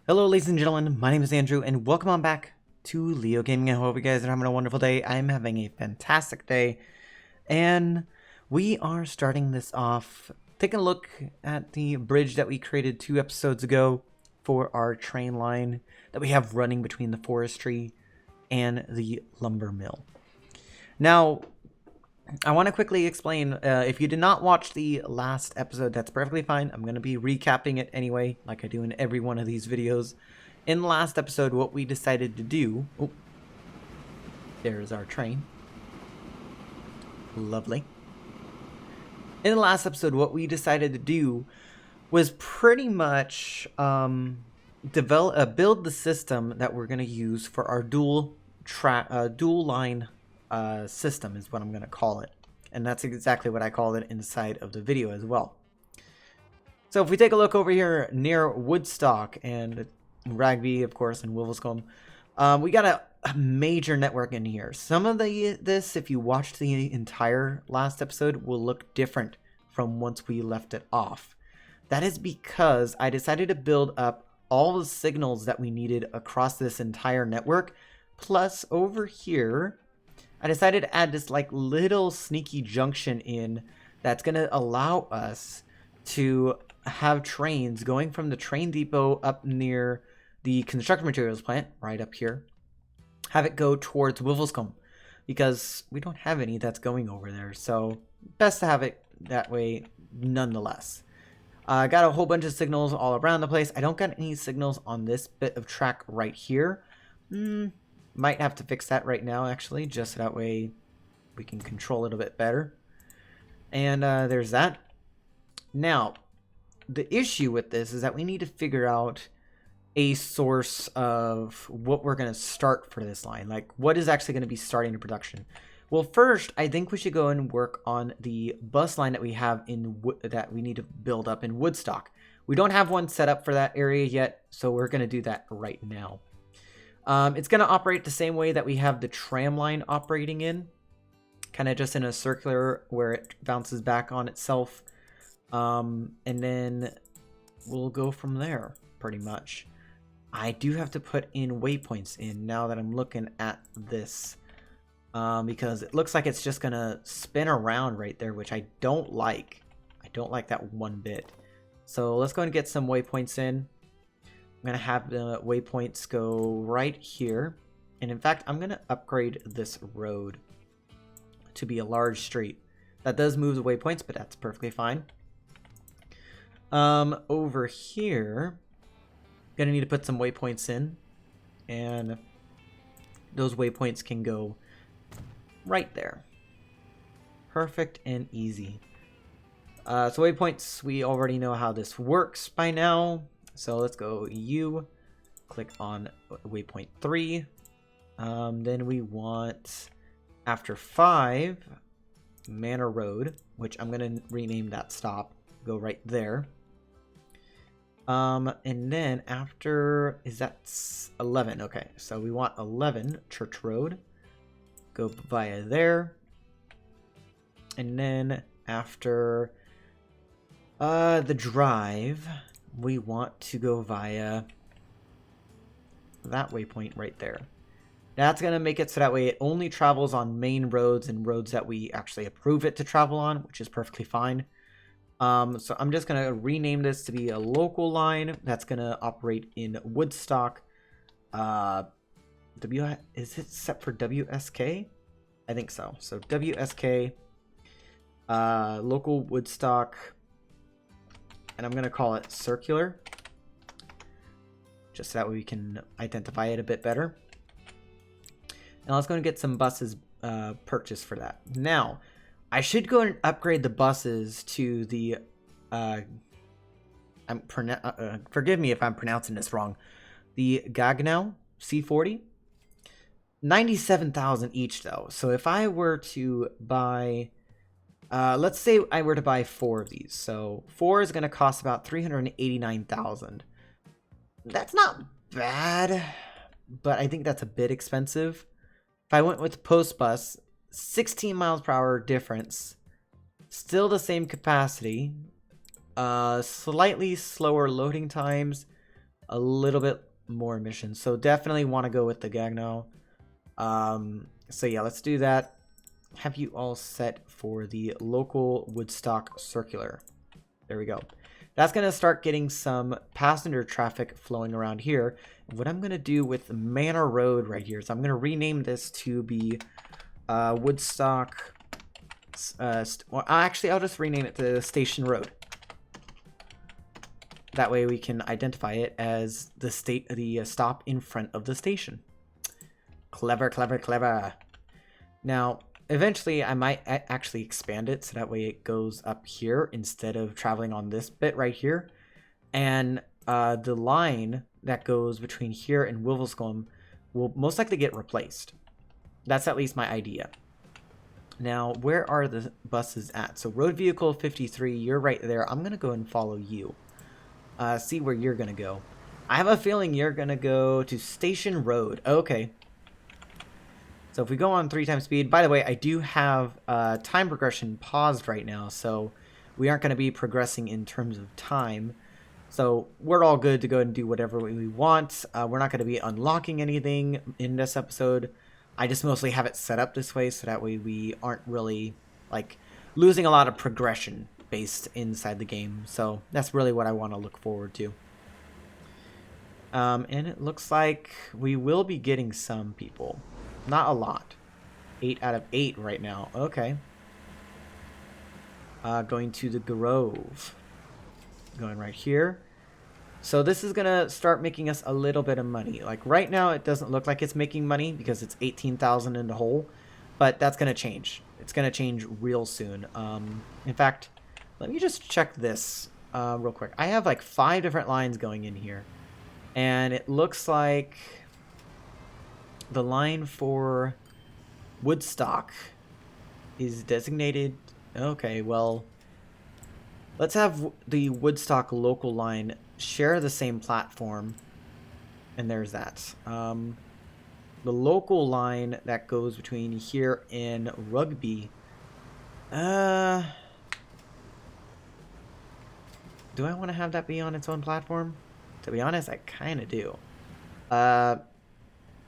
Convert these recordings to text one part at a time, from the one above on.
Hello ladies and gentlemen, my name is Andrew and welcome on back to Leo Gaming. I hope you guys are having a wonderful day. I'm having a fantastic day and we are starting this off taking a look at the bridge that we created 2 episodes ago for our train line that we have running between the forestry and the lumber mill. Now, I want to quickly explain, if you did not watch the last episode, that's perfectly fine. I'm going to be recapping it anyway, like I do in every one of these videos. In the last episode, what we decided to do... Oh, there's our train. Lovely. In the last episode, what we decided to do was pretty much build the system that we're going to use for our dual line system is what I'm going to call it. And that's exactly what I called it inside of the video as well. So if we take a look over here near Woodstock and Rugby, of course, and Wivelscombe, we got a major network in here. Some of this, if you watched the entire last episode, will look different from once we left it off. That is because I decided to build up all the signals that we needed across this entire network. Plus, over here, I decided to add this like little sneaky junction in that's going to allow us to have trains going from the train depot up near the construction materials plant, right up here, have it go towards Wivelscombe, because we don't have any that's going over there, so best to have it that way nonetheless. I got a whole bunch of signals all around the place. I don't got any signals on this bit of track right here. Might have to fix that right now, actually, just so that way we can control it a bit better. And there's that. Now, the issue with this is that we need to figure out a source of what we're going to start for this line. Like, what is actually going to be starting the production? Well, first, I think we should go and work on the bus line that we have that we need to build up in Woodstock. We don't have one set up for that area yet, so we're going to do that right now. It's going to operate the same way that we have the tram line operating in. Kind of just in a circular where it bounces back on itself. And then we'll go from there, pretty much. I do have to put in waypoints in now that I'm looking at this. Because it looks like it's just going to spin around right there, which I don't like. I don't like that one bit. So let's go and get some waypoints in. I'm going to have the waypoints go right here. And in fact, I'm going to upgrade this road to be a large street. That does move the waypoints, but that's perfectly fine. Over here, going to need to put some waypoints in. And those waypoints can go right there. Perfect and easy. So waypoints, we already know how this works by now. So let's go U, click on waypoint 3. Then we want, after 5, Manor Road, which I'm going to rename that stop. Go right there. And then after, is that 11? Okay, so we want 11, Church Road. Go via there. And then after the drive, we want to go via that waypoint right there. That's going to make it so that way it only travels on main roads and roads that we actually approve it to travel on, which is perfectly fine. So I'm just going to rename this to be a local line that's going to operate in Woodstock. Is it set for WSK? I think so. So WSK, local Woodstock. And I'm going to call it circular, just so that way we can identify it a bit better. And let's go and get some buses purchased for that. Now, I should go and upgrade the buses to the, forgive me if I'm pronouncing this wrong, the Gaggenau C40. 97,000 each though. So if I were to buy... let's say I were to buy 4 of these. So 4 is going to cost about 389,000. That's not bad, but I think that's a bit expensive. If I went with Post Bus, 16 miles per hour difference, still the same capacity, slightly slower loading times, a little bit more emissions. So definitely want to go with the Gagno. So yeah, let's do that. Have you all set for the local Woodstock circular? There we go. That's going to start getting some passenger traffic flowing around here. What I'm going to do with Manor Road right here is I'm going to rename this to be Woodstock. Well, actually, I'll just rename it to Station Road. That way we can identify it as the stop in front of the station. Clever, clever, clever. Now, eventually I might actually expand it so that way it goes up here instead of traveling on this bit right here. And the line that goes between here and Wilvelscombe will most likely get replaced. That's at least my idea. Now, where are the buses at? So road vehicle 53, you're right there. I'm going to go and follow you. See where you're going to go. I have a feeling you're going to go to Station Road. Okay. So if we go on 3 times speed, by the way, I do have time progression paused right now, so we aren't going to be progressing in terms of time. So we're all good to go and do whatever we want. We're not going to be unlocking anything in this episode. I just mostly have it set up this way, so that way we aren't really like losing a lot of progression based inside the game. So that's really what I want to look forward to. And it looks like we will be getting some people. Not a lot. 8 out of 8 right now. Okay. Going to the Grove. Going right here. So this is going to start making us a little bit of money. Like right now it doesn't look like it's making money because it's 18,000 in the hole. But that's going to change. It's going to change real soon. In fact, let me just check this real quick. I have like 5 different lines going in here. And it looks like the line for Woodstock is designated. Okay, well, let's have the Woodstock local line share the same platform. And there's that. The local line that goes between here and Rugby. Do I want to have that be on its own platform? To be honest, I kind of do.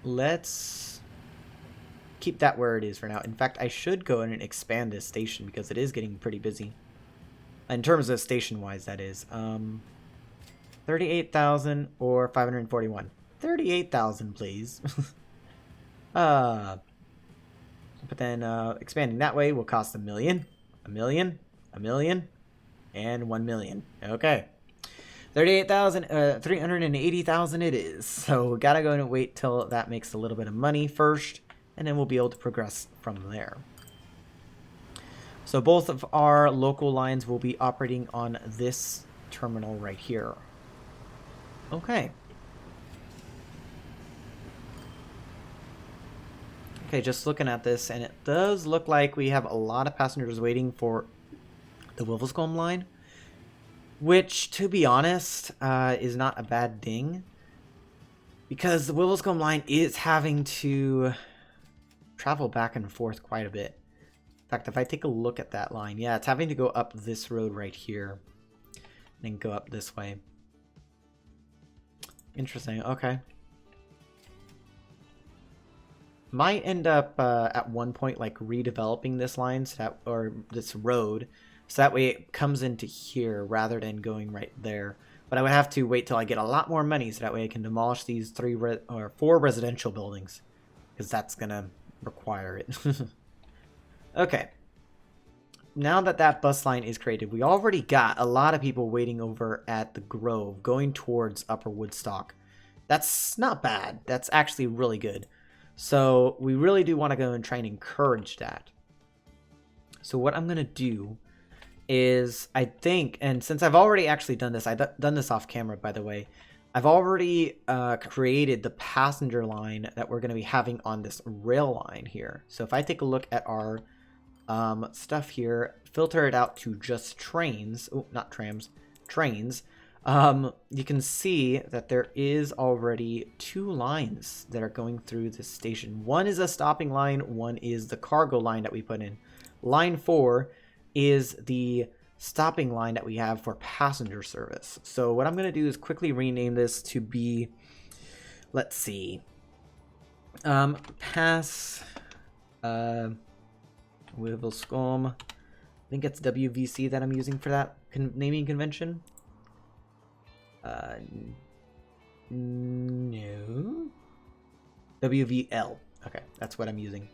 Let's keep that where it is for now. In fact, I should go in and expand this station because it is getting pretty busy. In terms of station-wise, that is. 38,000 or 541. 38,000, please. But then expanding that way will cost $1 million, $1 million, $1 million, and $1 million. Okay. 38,000, 380,000 it is. So we gotta go and wait till that makes a little bit of money first, and then we'll be able to progress from there. So both of our local lines will be operating on this terminal right here. Okay. Okay, just looking at this, and it does look like we have a lot of passengers waiting for the Wilvelscombe line. Which, to be honest, is not a bad thing. Because the Wilvelscombe line is having to travel back and forth quite a bit. In fact, if I take a look at that line, yeah, it's having to go up this road right here. And then go up this way. Interesting, okay. Might end up at one point like redeveloping this line, so that, or this road. So that way it comes into here rather than going right there. But I would have to wait till I get a lot more money so that way I can demolish these 4 residential buildings. Because that's going to require it. Okay. Now that that bus line is created, we already got a lot of people waiting over at the Grove going towards Upper Woodstock. That's not bad. That's actually really good. So we really do want to go and try and encourage that. So what I'm going to do is, I think, and since I've already actually done this, I've done this off camera, by the way, I've already created the passenger line that we're going to be having on this rail line here. So if I take a look at our stuff here, filter it out to just trains, oh, not trams, trains, you can see that there is already 2 lines that are going through this station. One is a stopping line, one is the cargo line that we put in. Line 4 is the stopping line that we have for passenger service. So what I'm going to do is quickly rename this to be, let's see, pass Wibbelscombe. I think it's WVC that I'm using for that naming convention. No. WVL. Okay, that's what I'm using.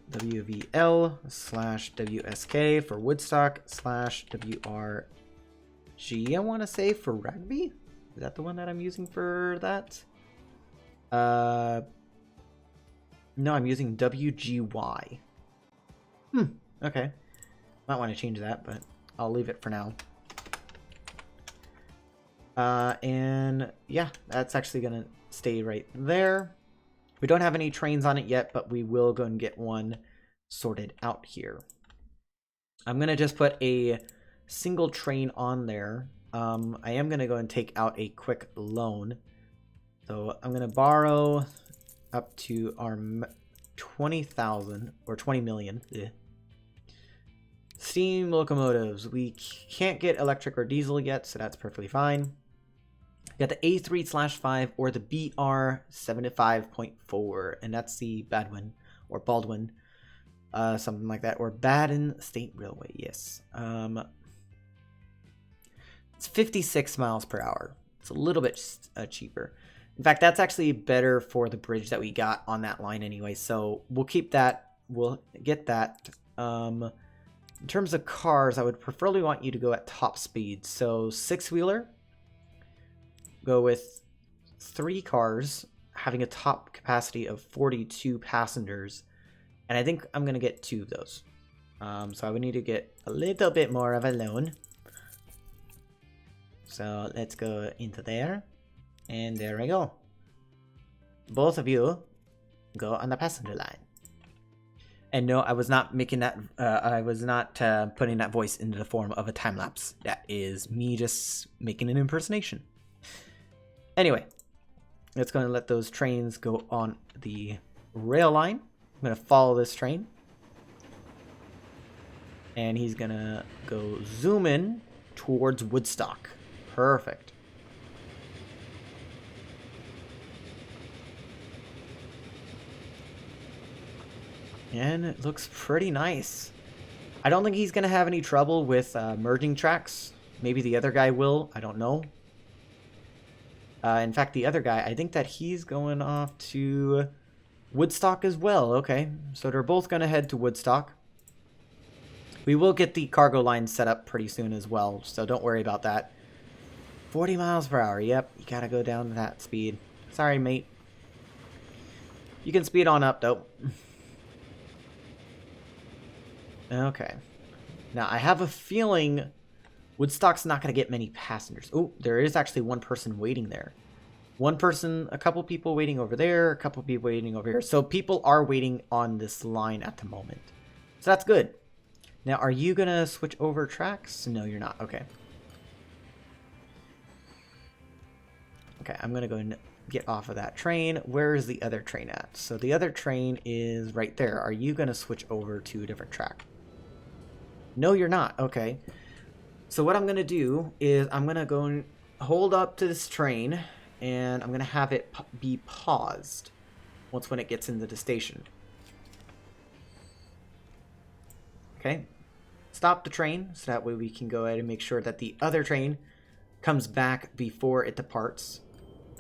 WVL / WSK for Woodstock / WRG, I want to say, for rugby. Is that the one that I'm using for that? No, I'm using WGY. Okay. Might want to change that, but I'll leave it for now. And yeah, that's actually gonna stay right there. We don't have any trains on it yet, but we will go and get one sorted out here. I'm gonna just put a single train on there. I am gonna go and take out a quick loan. So I'm gonna borrow up to our 20,000 or 20 million. Steam locomotives. We can't get electric or diesel yet, so that's perfectly fine. We got the A3/5 or the BR75.4, and that's the Badwin or Baldwin, something like that, or Baden State Railway. Yes. It's 56 miles per hour. It's a little bit cheaper. In fact, that's actually better for the bridge that we got on that line anyway. So we'll keep that. We'll get that. In terms of cars, I would preferably want you to go at top speed. So 6-wheeler. Go with 3 cars, having a top capacity of 42 passengers. And I think I'm going to get 2 of those. So I would need to get a little bit more of a loan. So let's go into there. And there we go. Both of you go on the passenger line. And no, I was not making that, I was not putting that voice into the form of a time lapse. That is me just making an impersonation. Anyway, let's go and let those trains go on the rail line. I'm going to follow this train. And he's going to go zoom in towards Woodstock. Perfect. And it looks pretty nice. I don't think he's going to have any trouble with merging tracks. Maybe the other guy will. I don't know. In fact, the other guy, I think that he's going off to Woodstock as well. Okay, so they're both going to head to Woodstock. We will get the cargo line set up pretty soon as well, so don't worry about that. 40 miles per hour. Yep, you got to go down to that speed. Sorry, mate. You can speed on up, though. Okay. Now, I have a feeling Woodstock's not going to get many passengers. Oh, there is actually one person waiting there. One person, a couple people waiting over there, a couple people waiting over here. So people are waiting on this line at the moment. So that's good. Now, are you going to switch over tracks? No, you're not. Okay. Okay, I'm going to go and get off of that train. Where is the other train at? So the other train is right there. Are you going to switch over to a different track? No, you're not. Okay. So what I'm going to do is I'm going to go and hold up to this train, and I'm going to have it be paused when it gets into the station. Okay. Stop the train, so that way we can go ahead and make sure that the other train comes back before it departs.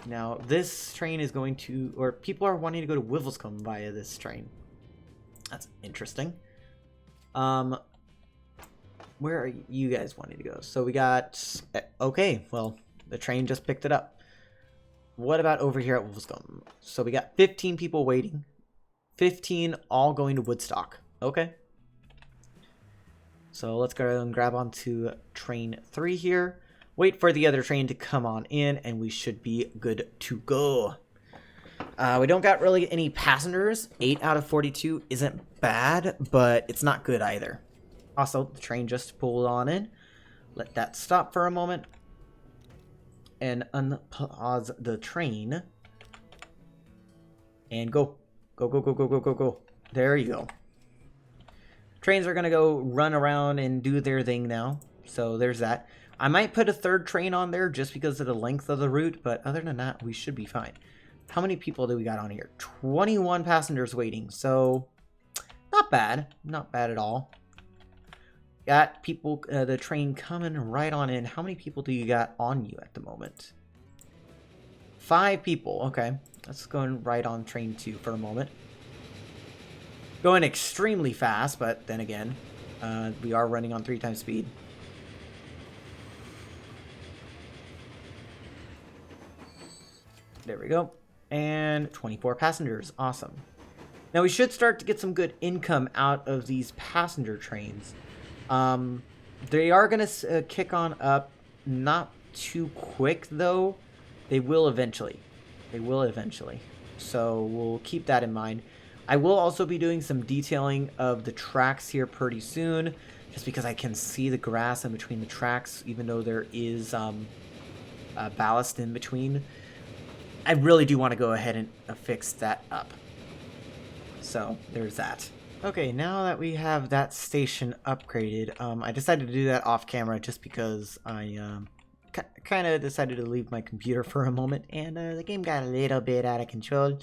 Now, this train is going to, or people are wanting to go to Wibbelscombe via this train. That's interesting. Where are you guys wanting to go? So we got, okay, well, the train just picked it up. What about over here at Wibbelscombe? So we got 15 people waiting. 15 all going to Woodstock. Okay. So let's go and grab onto train 3 here. Wait for the other train to come on in, and we should be good to go. We don't got really any passengers. 8 out of 42 isn't bad, but it's not good either. Also, the train just pulled on in. Let that stop for a moment. And unpause the train. And go. Go, go, go, go, go, go, go. There you go. Trains are going to go run around and do their thing now. So there's that. I might put a third train on there just because of the length of the route, but other than that, we should be fine. How many people do we got on here? 21 passengers waiting, so not bad. Not bad at all. Got people, the train coming right on in. How many people do you got on you at the moment? 5 people. Okay, let's go right on train 2 for a moment. Going extremely fast, but then again, we are running on 3 times speed. There we go. And 24 passengers. Awesome. Now we should start to get some good income out of these passenger trains. They are going to kick on up, not too quick though. They will eventually. They will eventually. So we'll keep that in mind. I will also be doing some detailing of the tracks here pretty soon, just because I can see the grass in between the tracks, even though there is ballast in between. I really do want to go ahead and fix that up. So there's that. Okay, now that we have that station upgraded, I decided to do that off camera just because I kind of decided to leave my computer for a moment, and the game got a little bit out of control.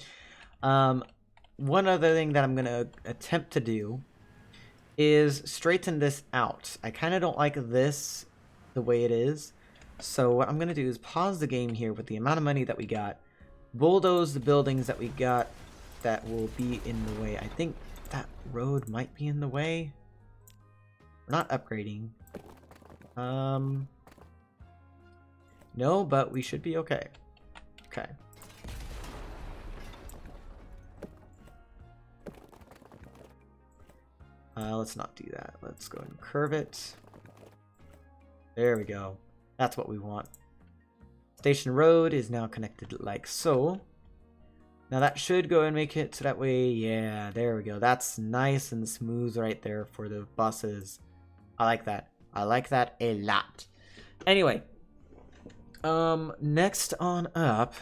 One other thing that I'm going to attempt to do is straighten this out. I kind of don't like this the way it is. So what I'm going to do is pause the game here with the amount of money that we got, bulldoze the buildings that we got that will be in the way. I think that road might be in the way. We're not upgrading. No, but we should be okay. Okay. Let's not do that. Let's go and curve it. There we go. That's what we want. Station road is now connected like so. Now that should go and make it so that way, yeah, there we go. That's nice and smooth right there for the buses. I like that. I like that a lot. Anyway, next on up,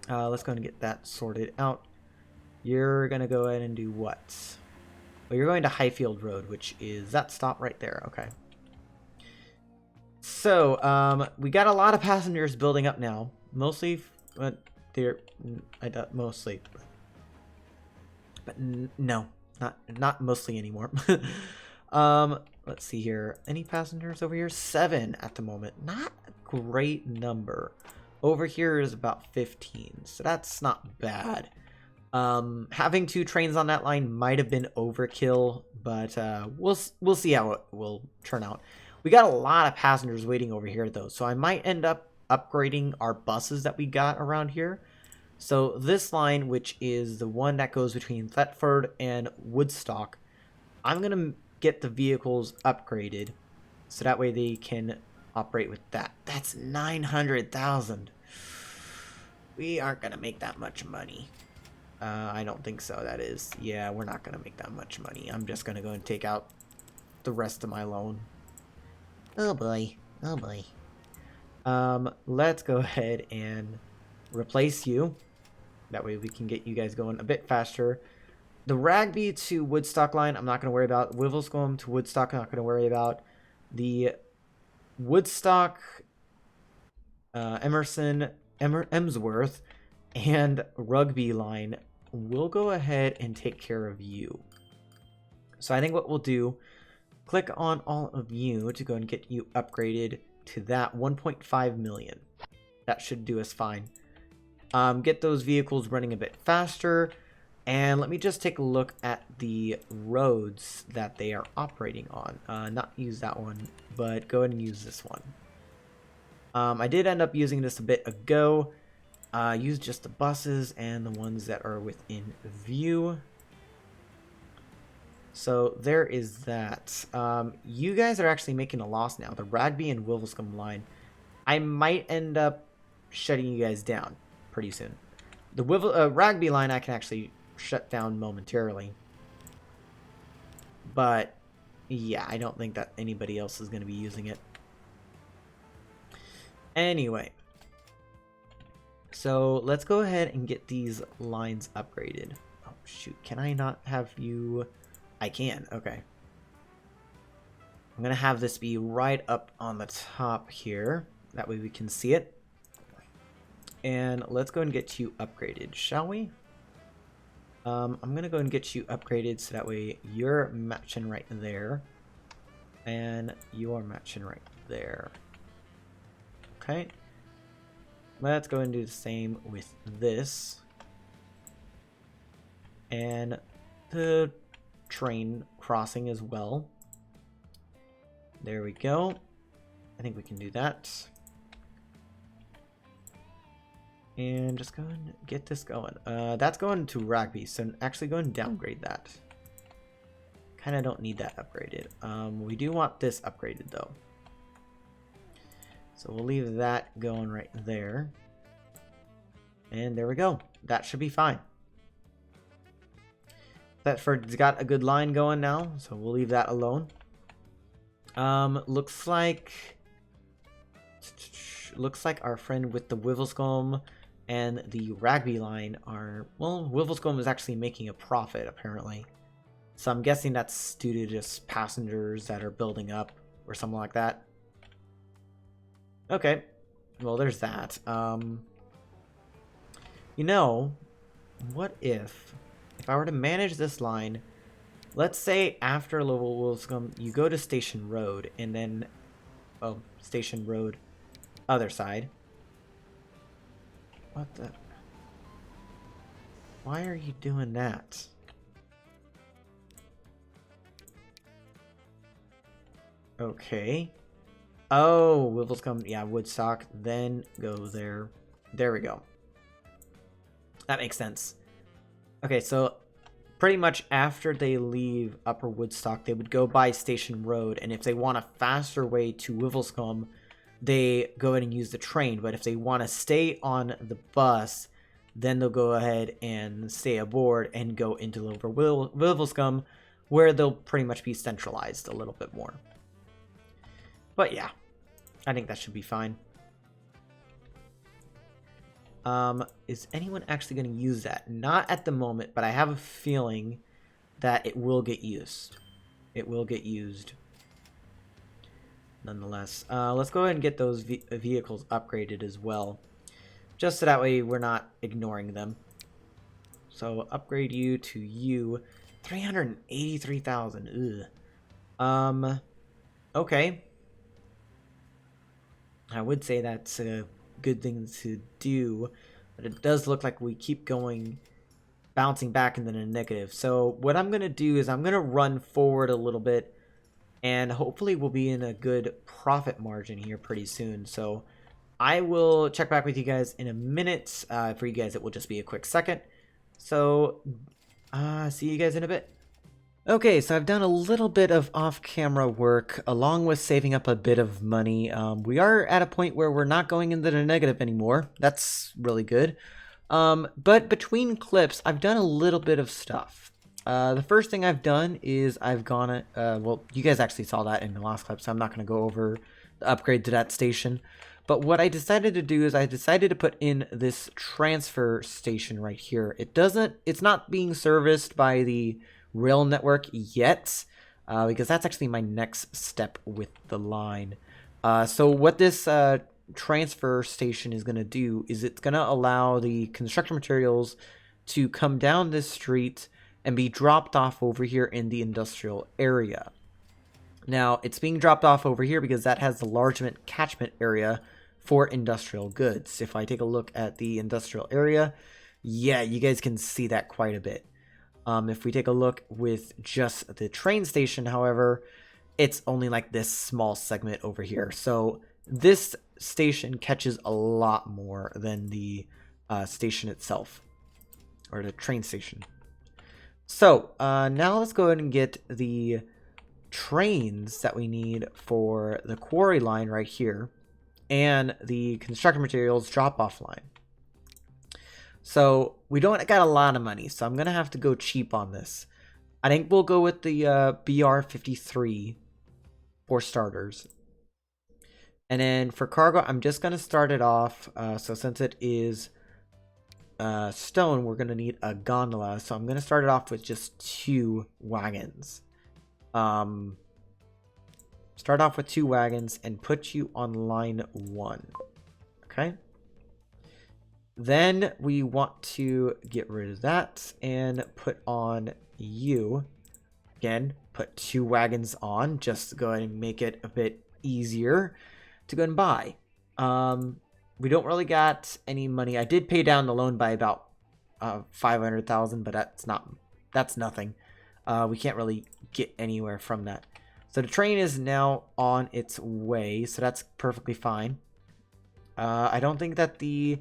let's go and get that sorted out. You're gonna go ahead and do what? Well, you're going to Highfield Road, which is that stop right there. Okay. So, we got a lot of passengers building up now. Mostly, they're mostly, but no, not mostly anymore. Let's see here. Any passengers over here? 7 at the moment. Not a great number. Over here is about 15, so that's not bad. Having 2 trains on that line might have been overkill, but we'll see how it will turn out. We got a lot of passengers waiting over here though, so I might end up upgrading our buses that we got around here. So this line, which is the one that goes between Thetford and Woodstock, I'm gonna get the vehicles upgraded so that way they can operate with that. That's 900,000. We aren't gonna make that much money. I don't think so. That is, yeah, we're not gonna make that much money. I'm just gonna go and take out the rest of my loan. Oh boy, oh boy. Let's go ahead and replace you. That way we can get you guys going a bit faster. The Rugby to Woodstock line, I'm not gonna worry about. Wivelscombe to Woodstock, I'm not gonna worry about. The Woodstock, Emsworth, and Rugby line, we'll go ahead and take care of you. So I think what we'll do, click on all of you to go and get you upgraded to that 1.5 million. That should do us fine. Get those vehicles running a bit faster, and let me just take a look at the roads that they are operating on. Not use that one, but go ahead and use this one. I did end up using this a bit ago. Use just the buses and the ones that are within view. So there is that. You guys are actually making a loss now. The Rugby and Wivelscombe line. I might end up shutting you guys down pretty soon. The Rugby line I can actually shut down momentarily. But yeah, I don't think that anybody else is going to be using it. Anyway. So let's go ahead and get these lines upgraded. Oh shoot, can I not have you I can, okay. I'm gonna have this be right up on the top here. That way we can see it. And let's go and get you upgraded, shall we? I'm gonna go and get you upgraded so that way you're matching right there. And you are matching right there. Okay. Let's go and do the same with this. And the train crossing as well. There we go. I think we can do that. And just go and get this going. That's going to Rugby, so actually go and downgrade that. Kind of don't need that upgraded. We do want this upgraded though. So we'll leave that going right there. And there we go. That should be fine. Thetford's got a good line going now, so we'll leave that alone. Looks like our friend with the Wivelscombe and the Rugby line are, well, Wivelscombe is actually making a profit apparently. So I'm guessing that's due to just passengers that are building up or something like that. Okay, well there's that. You know, what if I were to manage this line, let's say after Wivelscombe you go to Station Road and then, oh, Station Road, other side. What the? Why are you doing that? Okay. Oh, Wivelscombe, yeah, Woodstock, then go there. There we go. That makes sense. Okay, so pretty much after they leave Upper Woodstock, they would go by Station Road, and if they want a faster way to Wivelscombe, they go ahead and use the train. But if they want to stay on the bus, then they'll go ahead and stay aboard and go into Lower Wivelscombe, where they'll pretty much be centralized a little bit more. But yeah, I think that should be fine. Is anyone actually going to use that? Not at the moment, but I have a feeling that it will get used. It will get used. Nonetheless, let's go ahead and get those vehicles upgraded as well. Just so that way we're not ignoring them. So upgrade you to you. 383,000. Ugh. Okay. I would say that's a good thing to do, but it does look like we keep going, bouncing back into the negative. So what I'm going to do is I'm going to run forward a little bit, and hopefully we'll be in a good profit margin here pretty soon. So I will check back with you guys in a minute. For you guys, it will just be a quick second. So see you guys in a bit. Okay, so I've done a little bit of off-camera work along with saving up a bit of money. We are at a point where we're not going into the negative anymore. That's really good. But between clips, I've done a little bit of stuff. The first thing I've done is I've gone, well, you guys actually saw that in the last clip, so I'm not going to go over the upgrade to that station. But what I decided to do is I decided to put in this transfer station right here. It's not being serviced by the rail network yet, because that's actually my next step with the line. So what this transfer station is going to do is it's going to allow the construction materials to come down this street and be dropped off over here in the industrial area. Now, it's being dropped off over here because that has the large catchment area for industrial goods. If I take a look at the industrial area, yeah, you guys can see that quite a bit. If we take a look with just the train station, however, it's only like this small segment over here. So this station catches a lot more than the station itself, or the train station. So now let's go ahead and get the trains that we need for the quarry line right here and the construction materials drop-off line. So we don't got a lot of money, so I'm going to have to go cheap on this. I think we'll go with the BR53 for starters. And then for cargo, I'm just going to start it off. So since it is stone, we're going to need a gondola. So I'm going to start it off with just 2 wagons. Start off with 2 wagons and put you on line 1. Okay. Then we want to get rid of that and put on you. Again, put 2 wagons on just to go ahead and make it a bit easier to go and buy. We don't really got any money. I did pay down the loan by about 500,000, but that's nothing. We can't really get anywhere from that. So the train is now on its way, so that's perfectly fine. I don't think that the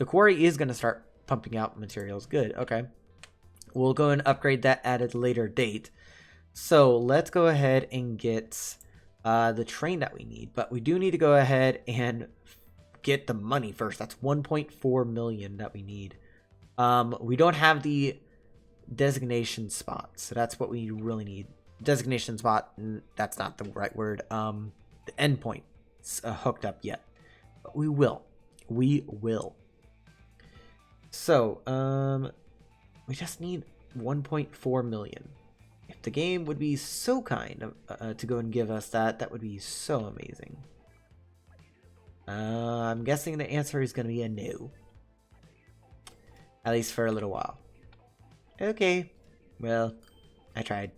quarry is going to start pumping out materials. Good, okay. We'll go and upgrade that at a later date. So let's go ahead and get the train that we need. But we do need to go ahead and get the money first. That's 1.4 million that we need. We don't have the designation spot, so that's what we really need. Designation spot, that's not the right word. The endpoint hooked up yet, but we will. So we just need 1.4 million. If the game would be so kind to go and give us that, that would be so amazing. I'm guessing the answer is going to be a no. At least for a little while. Okay. Well, I tried.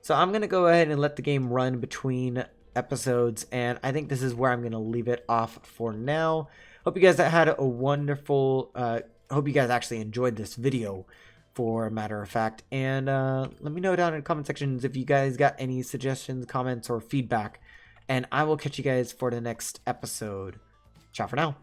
So I'm going to go ahead and let the game run between episodes. And I think this is where I'm going to leave it off for now. Hope you guys had a wonderful... hope you guys actually enjoyed this video, for a matter of fact. And let me know down in the comment sections if you guys got any suggestions, comments, or feedback. And I will catch you guys for the next episode. Ciao for now.